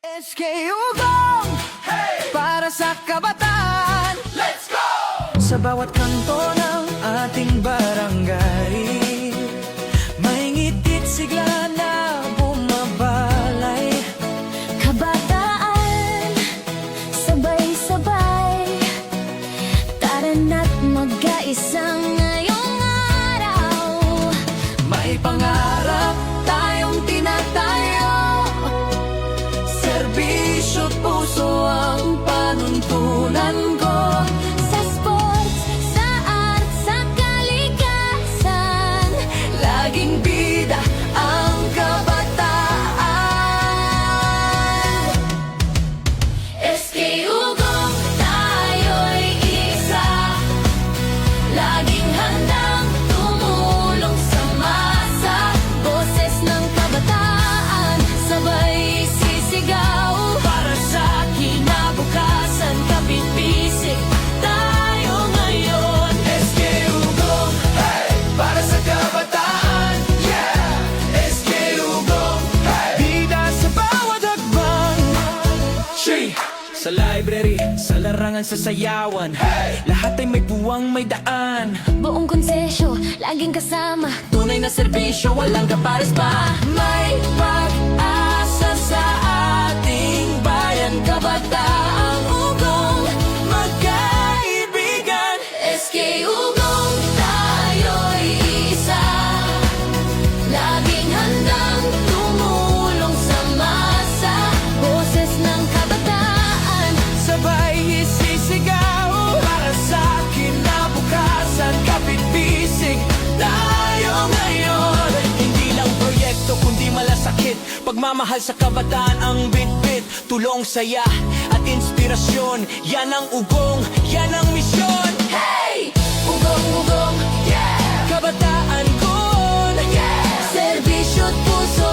SK Ugong, hey! Para sa kabataan, let's go! Sa bawat kanto ng ating barangay, may ngitit sigla na bumabalay. Kabataan, sabay-sabay, tara na't magkaisa ngayong araw. May pangarap tayong tinatayo, serbisyo't puso ang panuntunan ko. Sa sports, sa art, sa kalikasan, Laging bida ang kabataan. SK Ugong, tayo'y isa, laging handang tumulong sa masa. Boses ng kabataan, sabay sisigaw. Para sa kinabukasan, kapit-bisig tayo ngayon. SK Ugong, hey! Para sa kabataan, yeah! SK Ugong, hey! Bida sa bawat hakbang. Sa library, sa larangan, sa sayawan, hey! Lahat ay may puwang, may daan. Buong konsesyo, laging kasama. Tunay na serbisyo, walang kapares pa. May pag-asa sa ating bayan, kabataang ugong, magkaibigan. SK Ugong, tayo'y isa, laging handang tumulong sa masa. Boses ng kabataan, Sabay isisigaw para sa kinabukasan, kapit-bisig tayo ngayon. Hindi lang proyekto kundi malasakit, pagmamahal sa kabataan ang bit-bit. Tulong, saya at inspirasyon, yan ang ugong, yan ang misyon. hey! Ugong, ugong, Kabataan ko, serbisyo't puso